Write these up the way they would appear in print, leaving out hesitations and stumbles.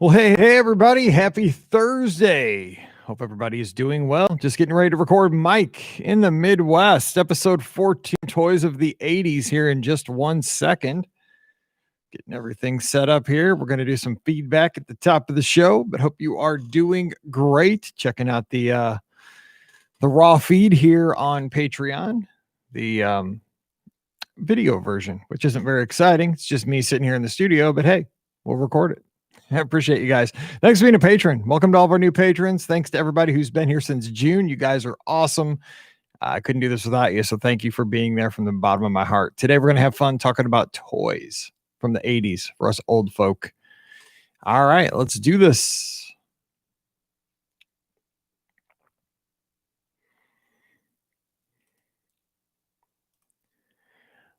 Well, hey, everybody. Happy Thursday. Hope everybody is doing well. Just getting ready to record Mike in the Midwest, episode 14, Toys of the 80s here in just 1 second. Getting everything set up here. We're going to do some feedback at the top of the show, but hope you are doing great. Checking out the raw feed here on Patreon, the video version, which isn't very exciting. It's just me sitting here in the studio, but hey, we'll record it. I appreciate you guys. Thanks for being a patron. Welcome to all of our new patrons. Thanks to everybody who's been here since June. You guys are awesome. I couldn't do this without you. So thank you for being there from the bottom of my heart. Today, we're going to have fun talking about toys from the 80s for us old folk. All right, let's do this.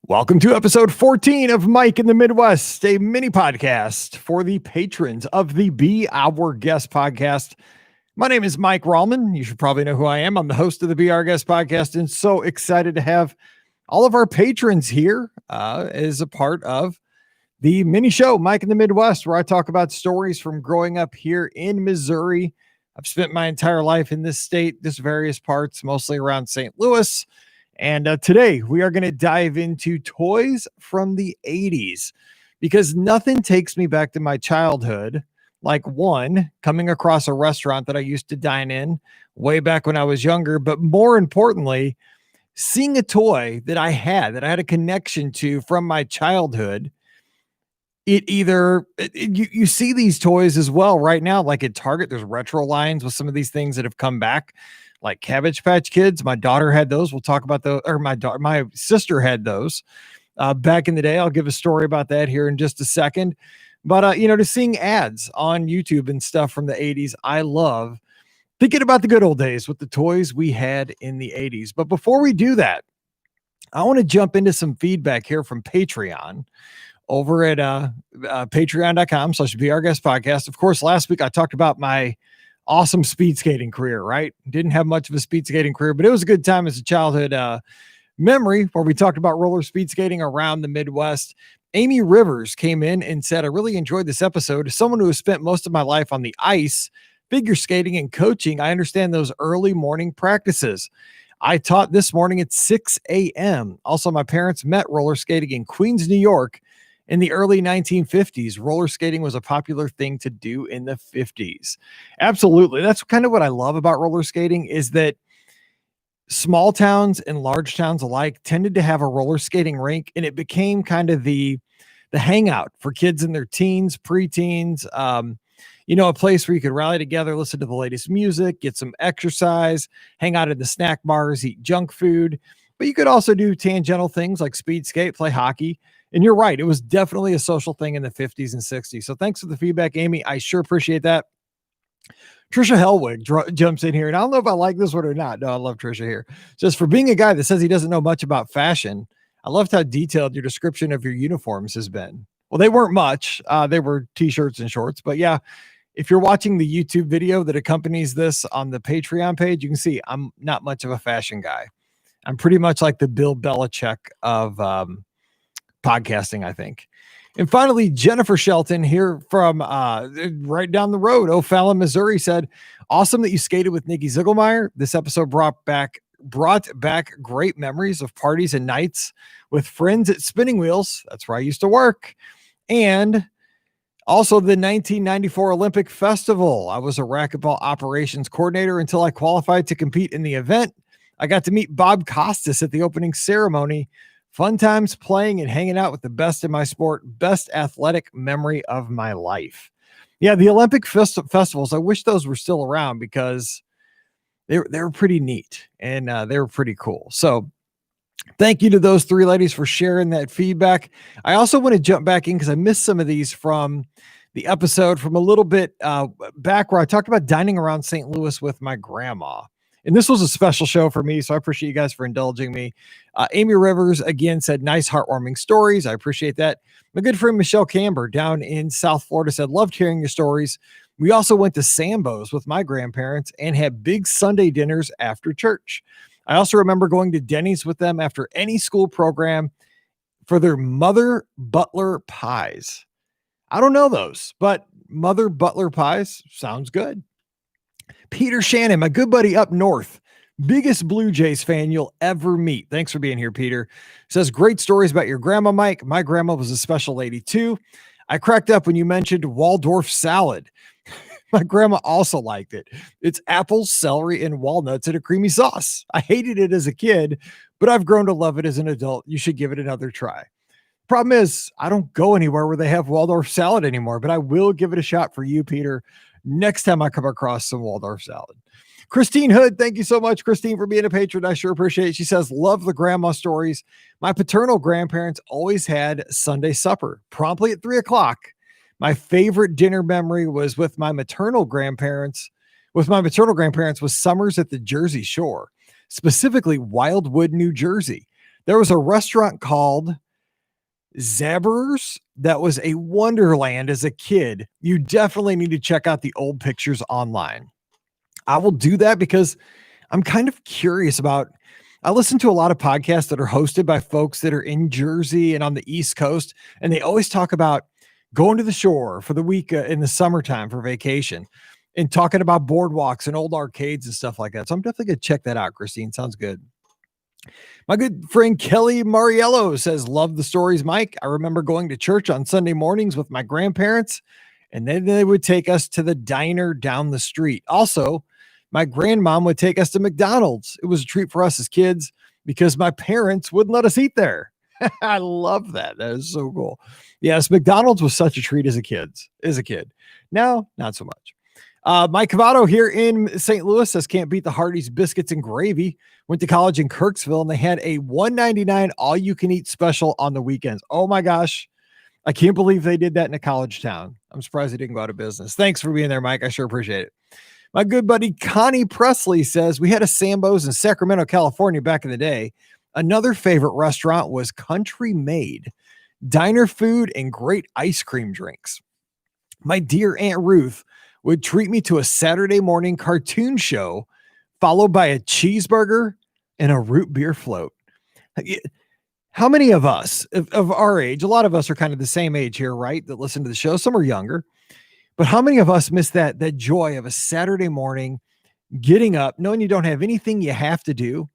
Welcome to episode 14 of Mike in the Midwest, a mini podcast for the patrons of the Be Our Guest podcast. My name is Mike Rallman. You should probably know who I am. I'm the host of the Be Our Guest podcast, and so excited to have all of our patrons here as a part of the mini show, Mike in the Midwest, where I talk about stories from growing up here in Missouri. I've spent my entire life in this state, just various parts, mostly around St. Louis. And today we are going to dive into toys from the 80s because nothing takes me back to my childhood like one, coming across a restaurant that I used to dine in way back when I was younger, but more importantly, seeing a toy that I had a connection to from my childhood. You see these toys as well right now, like at Target, there's retro lines with some of these things that have come back, like Cabbage Patch Kids. My daughter had those. We'll talk about those, or my sister had those back in the day. I'll give a story about that here in just a second. But, to seeing ads on YouTube and stuff from the 80s, I love thinking about the good old days with the toys we had in the 80s. But before we do that, I want to jump into some feedback here from Patreon over at patreon.com/Be Our Guest podcast. Of course, last week I talked about my awesome speed skating career, right? Didn't have much of a speed skating career, but it was a good time as a childhood memory where we talked about roller speed skating around the Midwest. Amy Rivers came in and said, I really enjoyed this episode. As someone who has spent most of my life on the ice, figure skating, and coaching, I understand those early morning practices. I taught this morning at 6 a.m. Also, my parents met roller skating in Queens, New York in the early 1950s. Roller skating was a popular thing to do in the 50s. Absolutely. That's kind of what I love about roller skating is that small towns and large towns alike tended to have a roller skating rink, and it became kind of the hangout for kids in their teens, preteens, a place where you could rally together, listen to the latest music, get some exercise, hang out at the snack bars, eat junk food. But you could also do tangential things like speed skate, play hockey. And you're right. It was definitely a social thing in the 50s and 60s. So thanks for the feedback, Amy. I sure appreciate that. Trisha Hellwig jumps in here. And I don't know if I like this one or not. No, I love Trisha here. Just for being a guy that says he doesn't know much about fashion, I loved how detailed your description of your uniforms has been. Well, they weren't much. They were t-shirts and shorts. But yeah, if you're watching the YouTube video that accompanies this on the Patreon page, you can see I'm not much of a fashion guy. I'm pretty much like the Bill Belichick of podcasting, I think. And finally, Jennifer Shelton here from right down the road, O'Fallon, Missouri, said, awesome that you skated with Nikki Ziegelmeyer. This episode brought back great memories of parties and nights with friends at Spinning Wheels. That's where I used to work. And also the 1994 Olympic Festival. I was a racquetball operations coordinator until I qualified to compete in the event. I got to meet Bob Costas at the opening ceremony. Fun times playing and hanging out with the best in my sport. Best athletic memory of my life. Yeah, the Olympic festivals, I wish those were still around because they were pretty neat and they were pretty cool. So thank you to those three ladies for sharing that feedback. I also want to jump back in because I missed some of these from the episode from a little bit back where I talked about dining around St. Louis with my grandma. And this was a special show for me, so I appreciate you guys for indulging me. Amy Rivers, again, said, nice, heartwarming stories. I appreciate that. My good friend Michelle Camber down in South Florida said, loved hearing your stories. We also went to Sambo's with my grandparents and had big Sunday dinners after church. I also remember going to Denny's with them after any school program for their Mother Butler pies. I don't know those, but Mother Butler pies sounds good. Peter Shannon, my good buddy up north, biggest Blue Jays fan you'll ever meet. Thanks for being here, Peter. Says great stories about your grandma, Mike. My grandma was a special lady too. I cracked up when you mentioned Waldorf salad. My grandma also liked it. It's apples, celery, and walnuts in a creamy sauce. I hated it as a kid, but I've grown to love it as an adult. You should give it another try. Problem is, I don't go anywhere where they have Waldorf salad anymore, but I will give it a shot for you, Peter, next time I come across some Waldorf salad. Christine Hood, thank you so much, Christine, for being a patron. I sure appreciate it. She says, love the grandma stories. My paternal grandparents always had Sunday supper promptly at 3:00. My favorite dinner memory was with my maternal grandparents. Was summers at the Jersey Shore, specifically Wildwood, New Jersey. There was a restaurant called Zabbers that was a wonderland as a kid. You definitely need to check out the old pictures online. I will do that because I'm kind of curious about. I listen to a lot of podcasts that are hosted by folks that are in Jersey and on the East Coast, and they always talk about going to the shore for the week in the summertime for vacation and talking about boardwalks and old arcades and stuff like that. So I'm definitely going to check that out, Christine. Sounds good. My good friend Kelly Mariello says, love the stories, Mike. I remember going to church on Sunday mornings with my grandparents, and then they would take us to the diner down the street. Also, my grandmom would take us to McDonald's. It was a treat for us as kids because my parents wouldn't let us eat there. I love that. That is so cool. Yes, McDonald's was such a treat as a kid. Now, not so much. Mike Cavato here in St. Louis says, can't beat the Hardee's biscuits and gravy. Went to college in Kirksville, and they had a $1.99 all-you-can-eat special on the weekends. Oh, my gosh. I can't believe they did that in a college town. I'm surprised they didn't go out of business. Thanks for being there, Mike. I sure appreciate it. My good buddy Connie Presley says, we had a Sambo's in Sacramento, California back in the day. Another favorite restaurant was Country Made. Diner food and great ice cream drinks. My dear Aunt Ruth would treat me to a Saturday morning cartoon show, followed by a cheeseburger and a root beer float. How many of us of our age, a lot of us are kind of the same age here, right? That listen to the show. Some are younger, but how many of us miss that joy of a Saturday morning, getting up, knowing you don't have anything you have to do,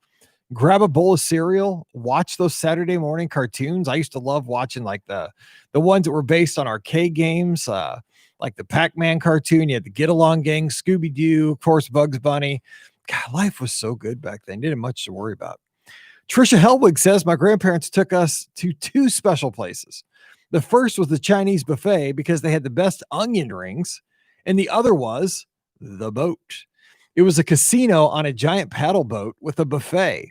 grab a bowl of cereal, watch those Saturday morning cartoons. I used to love watching like the ones that were based on arcade games, like the Pac-Man cartoon. You had the Get Along Gang, Scooby-Doo, of course, Bugs Bunny. God, life was so good back then. Didn't have much to worry about. Trisha Helwig says, my grandparents took us to two special places. The first was the Chinese buffet because they had the best onion rings, and the other was the boat. It was a casino on a giant paddle boat with a buffet.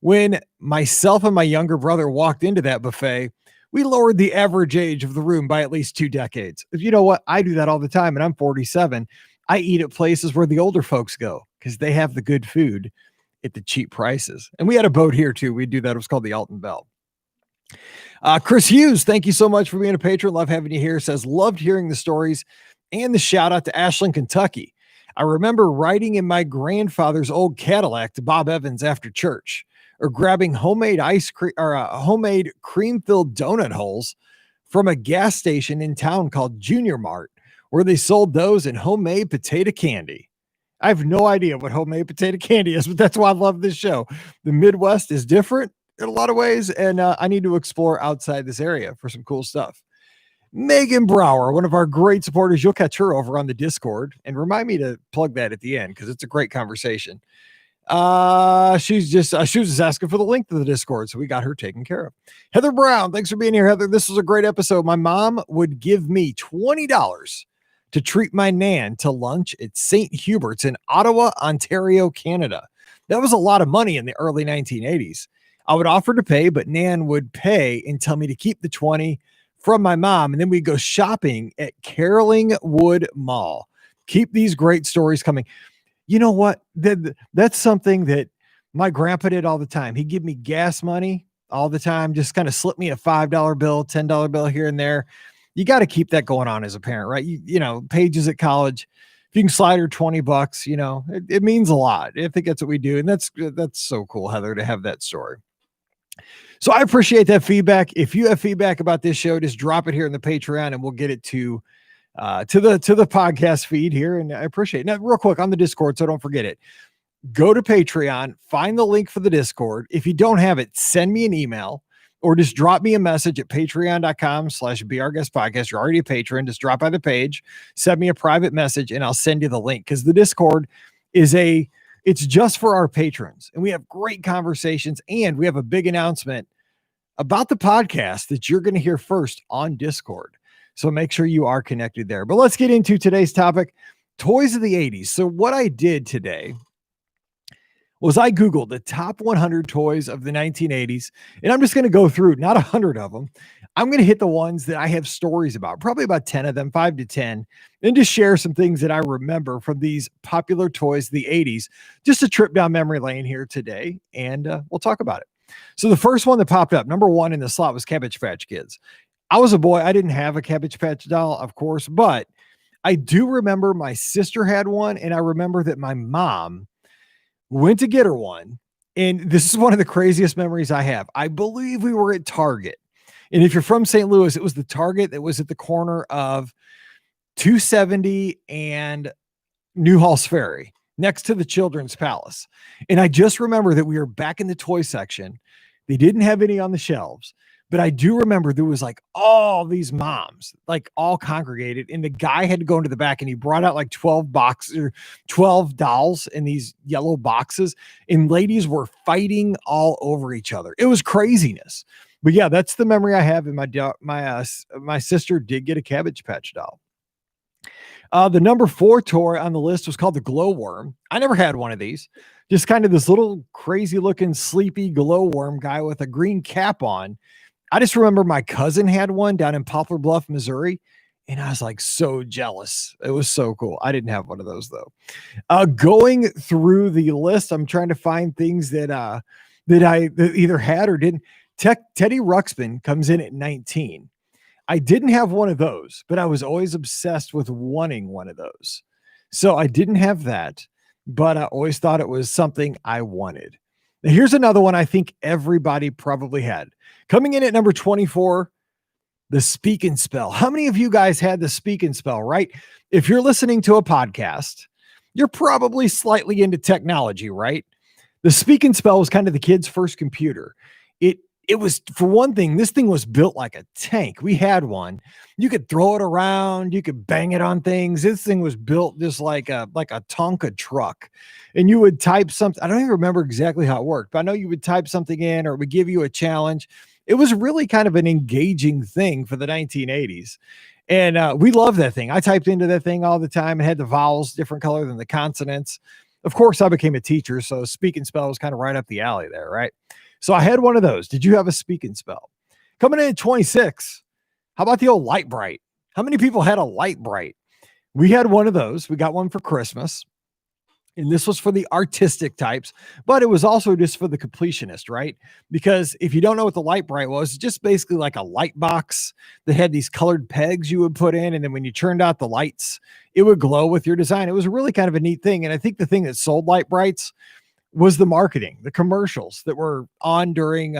When myself and my younger brother walked into that buffet, we lowered the average age of the room by at least 2 decades. You know what? I do that all the time, and I'm 47. I eat at places where the older folks go because they have the good food at the cheap prices. And we had a boat here too. We do that. It was called the Alton Bell. Chris Hughes, thank you so much for being a patron. Love having you here. Says, loved hearing the stories and the shout out to Ashland, Kentucky. I remember riding in my grandfather's old Cadillac to Bob Evans after church, or grabbing homemade ice cream or homemade cream-filled donut holes from a gas station in town called Junior Mart, where they sold those and homemade potato candy. I have no idea what homemade potato candy is, but that's why I love this show. The Midwest is different in a lot of ways, and I need to explore outside this area for some cool stuff. Megan Brower, one of our great supporters. You'll catch her over on the Discord, and remind me to plug that at the end because it's a great conversation. She was just asking for the link to the Discord, so we got her taken care of. Heather Brown, thanks for being here, Heather. This was a great episode. My mom would give me $20 to treat my Nan to lunch at St. Hubert's in Ottawa, Ontario, Canada. That was a lot of money in the early 1980s. I would offer to pay, but Nan would pay and tell me to keep the 20 from my mom, and then we'd go shopping at Caroling Wood Mall. Keep these great stories coming. You know what? That's something that my grandpa did all the time. He'd give me gas money all the time, just kind of slip me a $5 bill, $10 bill here and there. You got to keep that going on as a parent, right? You know, Paige's at college. If you can slide her $20, you know, it means a lot. I think that's what we do. And that's so cool, Heather, to have that story. So I appreciate that feedback. If you have feedback about this show, just drop it here in the Patreon and we'll get it to the podcast feed here. And I appreciate it. Now, real quick on the Discord, so don't forget it. Go to Patreon, find the link for the Discord. If you don't have it, send me an email or just drop me a message at patreon.com/beourguestpodcast. You're already a patron. Just drop by the page, send me a private message, and I'll send you the link because the Discord it's just for our patrons. And we have great conversations and we have a big announcement about the podcast that you're going to hear first on Discord. So make sure you are connected there. But let's get into today's topic, toys of the 80s. So what I did today was I Googled the top 100 toys of the 1980s, and I'm just going to go through, not 100 of them. I'm going to hit the ones that I have stories about, probably about 10 of them, 5 to 10, and just share some things that I remember from these popular toys of the 80s. Just a trip down memory lane here today, and we'll talk about it. So the first one that popped up, number one in the slot, was Cabbage Patch Kids. I was a boy. I didn't have a Cabbage Patch doll, of course, but I do remember my sister had one, and I remember that my mom went to get her one. And this is one of the craziest memories I have. I believe we were at Target. And if you're from St. Louis, it was the Target that was at the corner of 270 and Newhall's Ferry next to the Children's Palace. And I just remember that we were back in the toy section. They didn't have any on the shelves. But I do remember there was like all these moms, like all congregated, and the guy had to go into the back and he brought out like 12 boxes or 12 dolls in these yellow boxes, and ladies were fighting all over each other. It was craziness. But yeah, that's the memory I have. And my sister did get a Cabbage Patch doll. The number 4 toy on the list was called the Glowworm. I never had one of these. Just kind of this little crazy looking sleepy glowworm guy with a green cap on. I just remember my cousin had one down in Poplar Bluff, Missouri, and I was like so jealous. It was so cool. I didn't have one of those though. Going through the list, I'm trying to find things that I either had or didn't. Teddy Ruxpin comes in at 19. I didn't have one of those, but I was always obsessed with wanting one of those. So I didn't have that, but I always thought it was something I wanted. Now, here's another one I think everybody probably had. Coming in at number 24, the Speak and Spell. How many of you guys had the Speak and Spell, right? If you're listening to a podcast, you're probably slightly into technology, right? The Speak and Spell was kind of the kids' first computer. It was, for one thing, this thing was built like a tank. We had one. You could throw it around. You could bang it on things. This thing was built just like a Tonka truck. And you would type something. I don't even remember exactly how it worked, but I know you would type something in or it would give you a challenge. It was really kind of an engaging thing for the 1980s. And we loved that thing. I typed into that thing all the time. It had the vowels different color than the consonants. Of course, I became a teacher, so Speak and Spell was kind of right up the alley there, right? So I had one of those. Did you have a Speak and Spell? Coming in at 26, how about the old Light Bright? How many people had a Light Bright? We had one of those. We got one for Christmas. And this was for the artistic types, but it was also just for the completionist, right? Because if you don't know what the Light Bright was, it's just basically like a light box that had these colored pegs you would put in. And then when you turned out the lights, it would glow with your design. It was really kind of a neat thing. And I think the thing that sold Light Brights was the marketing, the commercials that were on during,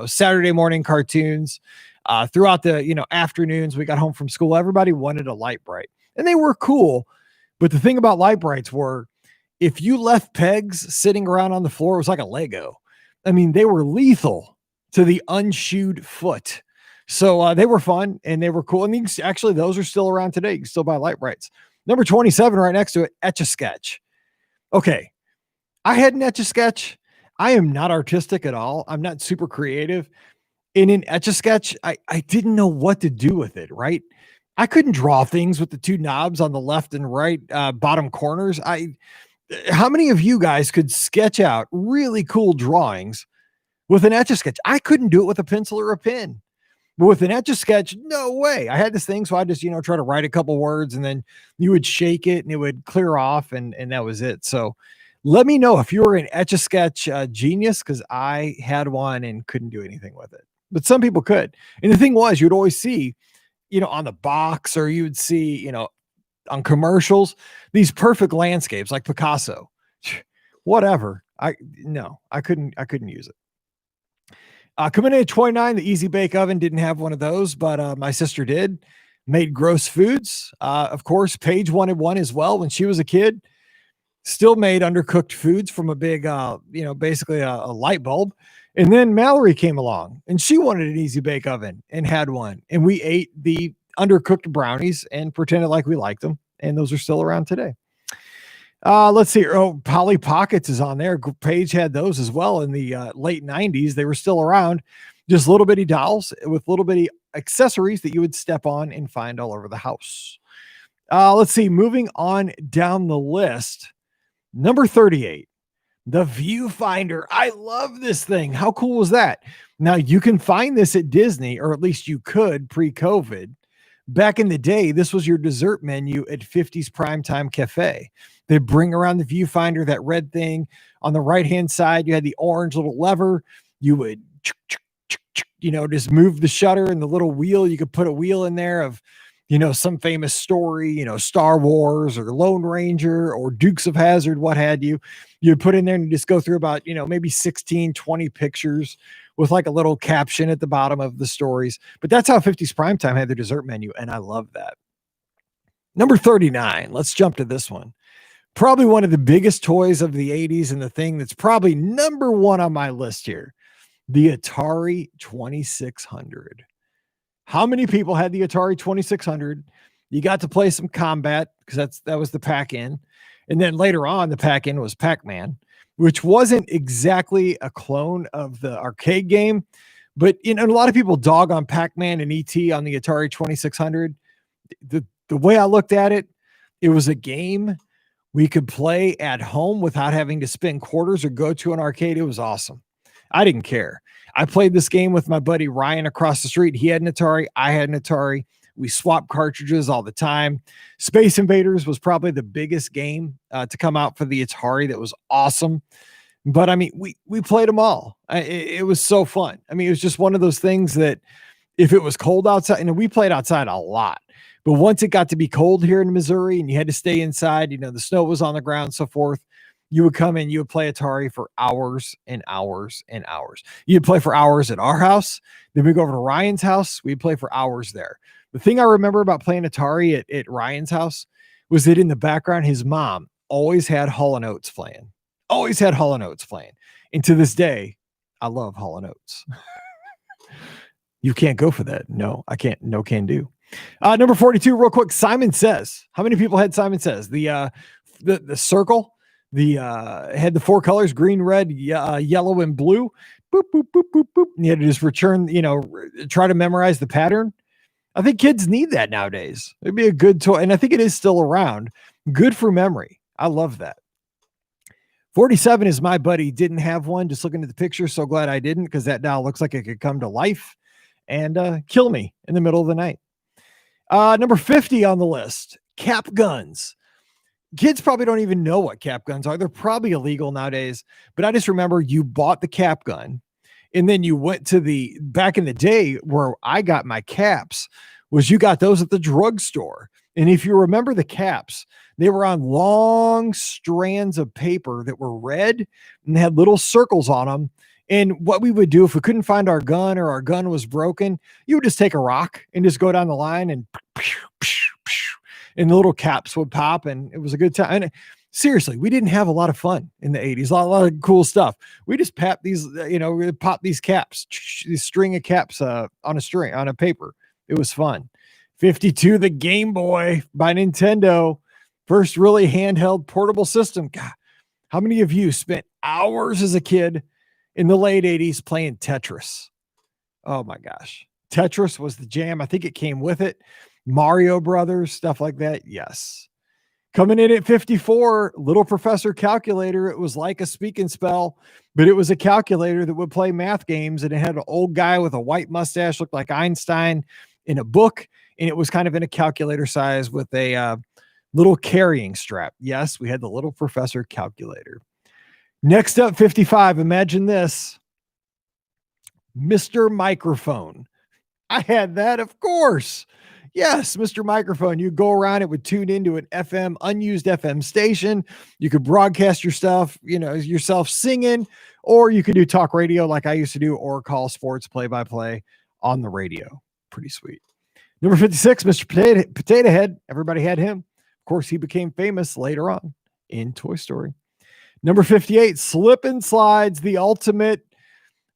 Saturday morning cartoons, throughout the, afternoons. We got home from school. Everybody wanted a Light Bright and they were cool. But the thing about Light Brights were, if you left pegs sitting around on the floor, it was like a Lego. I mean, they were lethal to the unshoed foot. So they were fun and they were cool. And actually, those are still around today. You can still buy Light Brights. Number 27 right next to it, Etch A Sketch. Okay. I had an Etch A Sketch. I am not artistic at all. I'm not super creative. And in Etch A Sketch, I didn't know what to do with it, right? I couldn't draw things with the two knobs on the left and right bottom corners. How many of you guys could sketch out really cool drawings with an Etch A Sketch? I couldn't do it with a pencil or a pen. But with an Etch A Sketch, no way. I had this thing, so I just, try to write a couple words, and then you would shake it, and it would clear off, and that was it. So let me know if you were an Etch A Sketch genius, because I had one and couldn't do anything with it. But some people could. And the thing was, you'd always see, on the box, or you would see, on commercials, these perfect landscapes like Picasso, whatever. I couldn't use it. Coming in at 29, the Easy Bake Oven didn't have one of those, but my sister did. Made gross foods. Of course, Paige wanted one as well when she was a kid. Still made undercooked foods from a big, basically a light bulb. And then Mallory came along and she wanted an Easy Bake Oven and had one. And we ate the undercooked brownies and pretended like we liked them. And those are still around today. Let's see. Oh, Polly Pockets is on there. Paige had those as well in the late 90s. They were still around. Just little bitty dolls with little bitty accessories that you would step on and find all over the house. Let's see. Moving on down the list. Number 38, the Viewfinder. I love this thing. How cool was that? Now, you can find this at Disney, or at least you could pre-COVID. Back in the day, this was your dessert menu at 50's Primetime Cafe. They bring around the Viewfinder, that red thing. On the right-hand side, you had the orange little lever. You would, just move the shutter and the little wheel. You could put a wheel in there of, some famous story, Star Wars or Lone Ranger or Dukes of Hazzard, what had you. You'd put in there and just go through about, maybe 16, 20 pictures with like a little caption at the bottom of the stories. But that's how 50's Primetime had their dessert menu, and I love that. Number 39, let's jump to this one. Probably one of the biggest toys of the 80s, and the thing that's probably number one on my list here, the Atari 2600. How many people had the Atari 2600? You got to play some Combat because that was the pack-in. And then later on, the pack-in was Pac-Man, which wasn't exactly a clone of the arcade game. But a lot of people dog on Pac-Man and E.T. on the Atari 2600. The way I looked at it, it was a game we could play at home without having to spend quarters or go to an arcade. It was awesome. I didn't care. I played this game with my buddy Ryan across the street. He had an Atari. I had an Atari. We swapped cartridges all the time. Space Invaders was probably the biggest game to come out for the Atari. That was awesome. But I mean, we played them all. It was so fun. I mean, it was just one of those things that if it was cold outside, and we played outside a lot, but once it got to be cold here in Missouri and you had to stay inside, the snow was on the ground and so forth, you would come in, you would play Atari for hours and hours and hours. You'd play for hours at our house. Then we go over to Ryan's house. We'd play for hours there. The thing I remember about playing Atari at Ryan's house was that in the background, his mom always had Hall & Oates playing. Always had Hall & Oates playing. And to this day, I love Hall & Oates. You can't go for that. No, I can't. No can do. Number 42, real quick. Simon Says. How many people had Simon Says? The circle. Had the four colors, green, red, yellow, and blue. Boop, boop, boop, boop, boop. And you had to just return, try to memorize the pattern. I think kids need that nowadays. It'd be a good toy. And I think it is still around. Good for memory. I love that. 47 is my buddy. Didn't have one. Just looking at the picture. So glad I didn't, because that doll looks like it could come to life and kill me in the middle of the night. Number 50 on the list, cap guns. Kids probably don't even know what cap guns are. They're probably illegal nowadays, but I just remember you bought the cap gun and then you went to back in the day where I got my caps was you got those at the drugstore. And if you remember the caps, they were on long strands of paper that were red and had little circles on them. And what we would do if we couldn't find our gun or our gun was broken, you would just take a rock and just go down the line and the little caps would pop, and it was a good time. And seriously, we didn't have a lot of fun in the 80s. A lot of cool stuff. We just pop these caps, this string of caps on a paper. It was fun. 52, the Game Boy by Nintendo. First really handheld portable system. God, how many of you spent hours as a kid in the late 80s playing Tetris? Oh my gosh. Tetris was the jam. I think it came with it. Mario Brothers, stuff like that. Yes. Coming in at 54, Little Professor Calculator. It was like a speak and spell, but it was a calculator that would play math games, and it had an old guy with a white mustache, looked like Einstein, in a book, and it was kind of in a calculator size with a little carrying strap. Yes, we had the Little Professor Calculator. Next up, 55. Imagine this. Mr. Microphone. I had that, of course. Yes, Mr. Microphone. You go around, it would tune into an FM, unused FM station. You could broadcast your stuff, yourself singing, or you could do talk radio like I used to do, or call sports play-by-play on the radio. Pretty sweet. Number 56, Mr. Potato Head. Everybody had him. Of course, he became famous later on in Toy Story. Number 58, Slip and Slides, the ultimate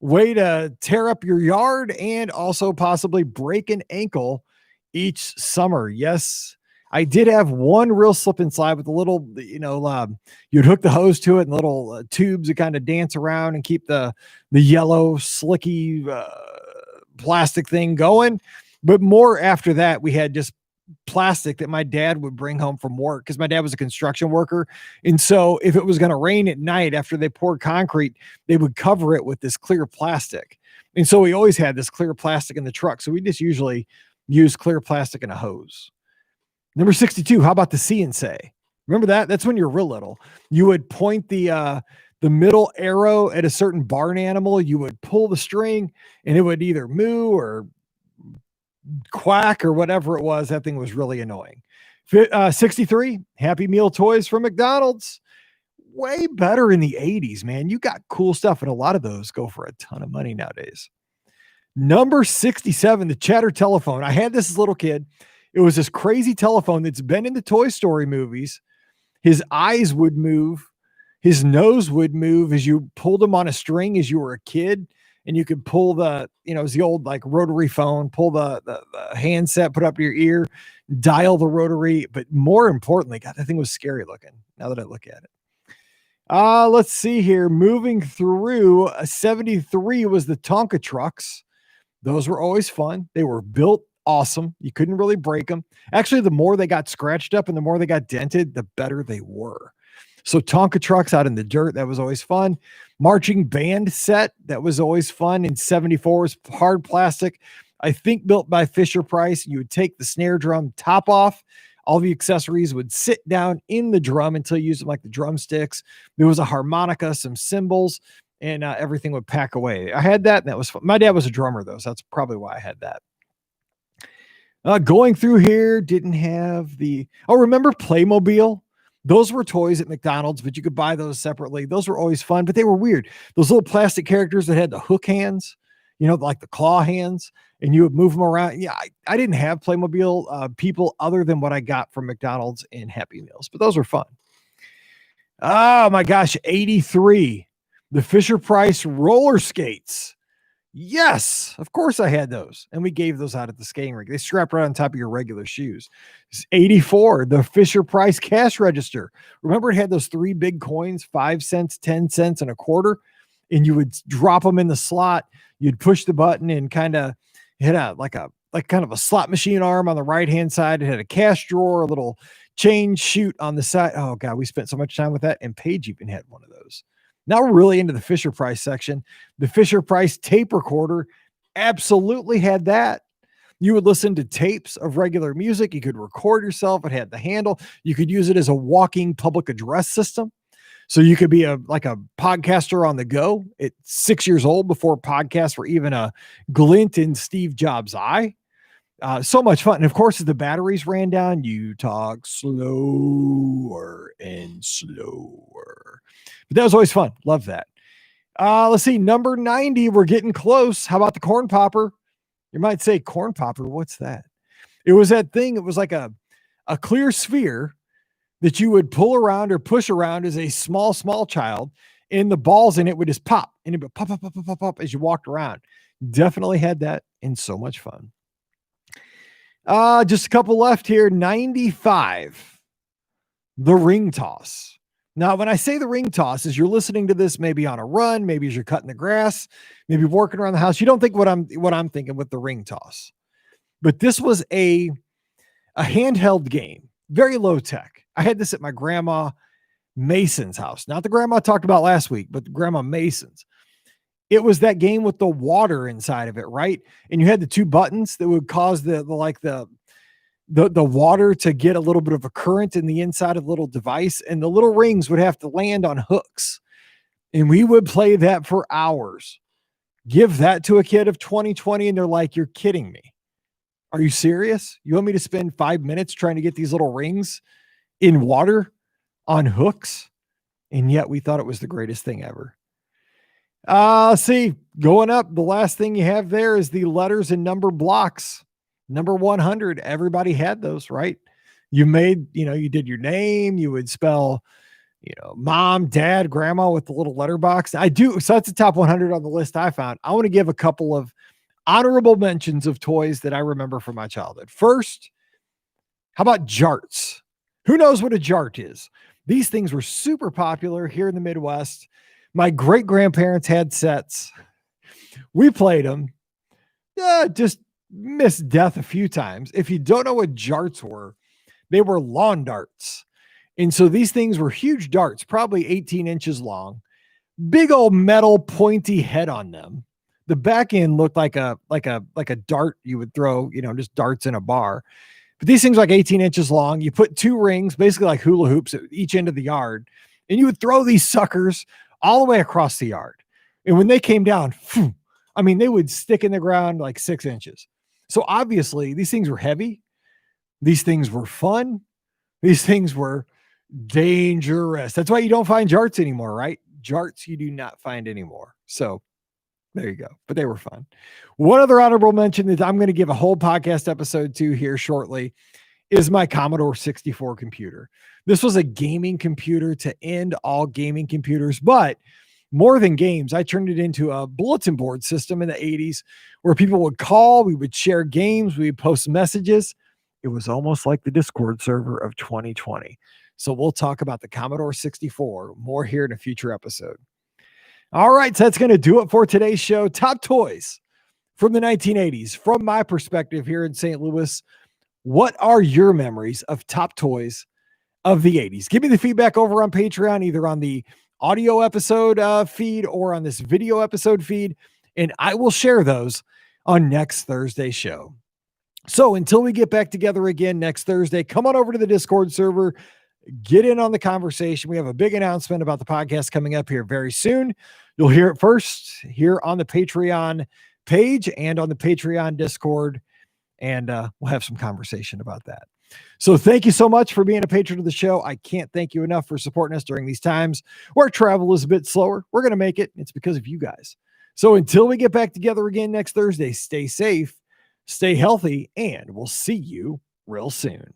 way to tear up your yard and also possibly break an ankle each summer. Yes, I did have one real slip and slide with a little, you'd hook the hose to it and little tubes that kind of dance around and keep the yellow slicky plastic thing going. But more after that, we had just plastic that my dad would bring home from work because my dad was a construction worker. And so if it was going to rain at night after they poured concrete, they would cover it with this clear plastic. And so we always had this clear plastic in the truck. So we just usually use clear plastic in a hose. Number 62, how about the See and Say? Remember that? That's when you're real little. You would point the middle arrow at a certain barn animal. You would pull the string and it would either moo or quack or whatever it was. That thing was really annoying. 63, Happy Meal toys from McDonald's. Way better in the 80s, man. You got cool stuff, and a lot of those go for a ton of money nowadays. Number 67, the Chatter telephone. I had this as a little kid. It was this crazy telephone that's been in the Toy Story movies. His eyes would move. His nose would move as you pulled him on a string as you were a kid. And you could pull it was the old like rotary phone, pull the handset, put up to your ear, dial the rotary. But more importantly, God, that thing was scary looking now that I look at it. Let's see here. Moving through, 73 was the Tonka trucks. Those were always fun. They were built awesome. You couldn't really break them. Actually, the more they got scratched up and the more they got dented, the better they were. So Tonka trucks out in the dirt, that was always fun. Marching band set, that was always fun. In 74 was hard plastic, I think built by FisherPrice. You would take the snare drum top off. All the accessories would sit down in the drum until you use them like the drumsticks. There was a harmonica, some cymbals, and everything would pack away. I had that, and that was fun. My dad was a drummer, though, so that's probably why I had that. Going through here, didn't have remember Playmobil? Those were toys at McDonald's, but you could buy those separately. Those were always fun, but they were weird. Those little plastic characters that had the hook hands, like the claw hands, and you would move them around. Yeah, I didn't have Playmobil people other than what I got from McDonald's and Happy Meals, but those were fun. Oh my gosh, 83, the Fisher-Price roller skates. Yes, of course I had those. And we gave those out at the skating rink. They strap right on top of your regular shoes. 84, the Fisher-Price cash register. Remember it had those 3 big coins, 5 cents, 10 cents, and a quarter? And you would drop them in the slot. You'd push the button and kind of hit like kind of a slot machine arm on the right-hand side. It had a cash drawer, a little change chute on the side. Oh, God, we spent so much time with that. And Paige even had one of those. Now we're really into the Fisher-Price section. The Fisher-Price tape recorder absolutely had that. You would listen to tapes of regular music. You could record yourself. It had the handle. You could use it as a walking public address system. So you could be like a podcaster on the go at 6 years old before podcasts were even a glint in Steve Jobs' eye. So much fun. And of course, as the batteries ran down, you talk slower and slower. But that was always fun. Love that. Let's see. Number 90. We're getting close. How about the corn popper? You might say, corn popper, what's that? It was that thing. It was like a clear sphere that you would pull around or push around as a small child, and the balls in it would just pop, and it would pop, pop, pop, pop, pop, pop as you walked around. Definitely had that, and so much fun. Just a couple left here. 95, the ring toss. Now, when I say the ring toss, as you're listening to this, maybe on a run, maybe as you're cutting the grass, maybe working around the house, you don't think what I'm thinking with the ring toss. But this was a handheld game, very low tech. I had this at my grandma Mason's house, not the grandma I talked about last week, but grandma Mason's. It was that game with the water inside of it, right? And you had the 2 buttons that would cause the water to get a little bit of a current in the inside of the little device, and the little rings would have to land on hooks. And we would play that for hours. Give that to a kid of 2020 and they're like, you're kidding me. Are you serious? You want me to spend 5 minutes trying to get these little rings in water on hooks? And yet we thought it was the greatest thing ever. See, going up, the last thing you have there is the letters and number blocks. Number 100. Everybody had those, right? You made, you did your name, you would spell, mom, dad, grandma with the little letter box. I do. So that's the top 100 on the list I found. I want to give a couple of honorable mentions of toys that I remember from my childhood. First, how about Jarts? Who knows what a Jart is? These things were super popular here in the Midwest. My great grandparents had sets. We played them. Just missed death a few times. If you don't know what Jarts were, they were lawn darts. And so these things were huge darts, probably 18 inches long, big old metal pointy head on them. The back end looked like a dart you would throw, just darts in a bar. But these things were like 18 inches long. You put two rings, basically like hula hoops at each end of the yard, and you would throw these suckers all the way across the yard. And when they came down, they would stick in the ground like 6 inches. So obviously these things were heavy. These things were fun. These things were dangerous. That's why you don't find Jarts anymore, right? Jarts you do not find anymore. So there you go. But they were fun. One other honorable mention that I'm going to give a whole podcast episode to here shortly is my Commodore 64 computer. This was a gaming computer to end all gaming computers, but more than games, I turned it into a bulletin board system in the 80s where people would call, we would share games, we would post messages. It was almost like the Discord server of 2020. So we'll talk about the Commodore 64 more here in a future episode. All right, so that's going to do it for today's show. Top toys from the 1980s. From my perspective here in St. Louis, what are your memories of top toys of the 80s? Give me the feedback over on Patreon, either on the audio episode feed or on this video episode feed, and I will share those on next Thursday's show. So until we get back together again next Thursday, come on over to the Discord server, get in on the conversation. We have a big announcement about the podcast coming up here very soon. You'll hear it first here on the Patreon page and on the Patreon Discord, and we'll have some conversation about that. So thank you so much for being a patron of the show. I can't thank you enough for supporting us during these times where travel is a bit slower. We're going to make it. It's because of you guys. So until we get back together again next Thursday, stay safe, stay healthy, and we'll see you real soon.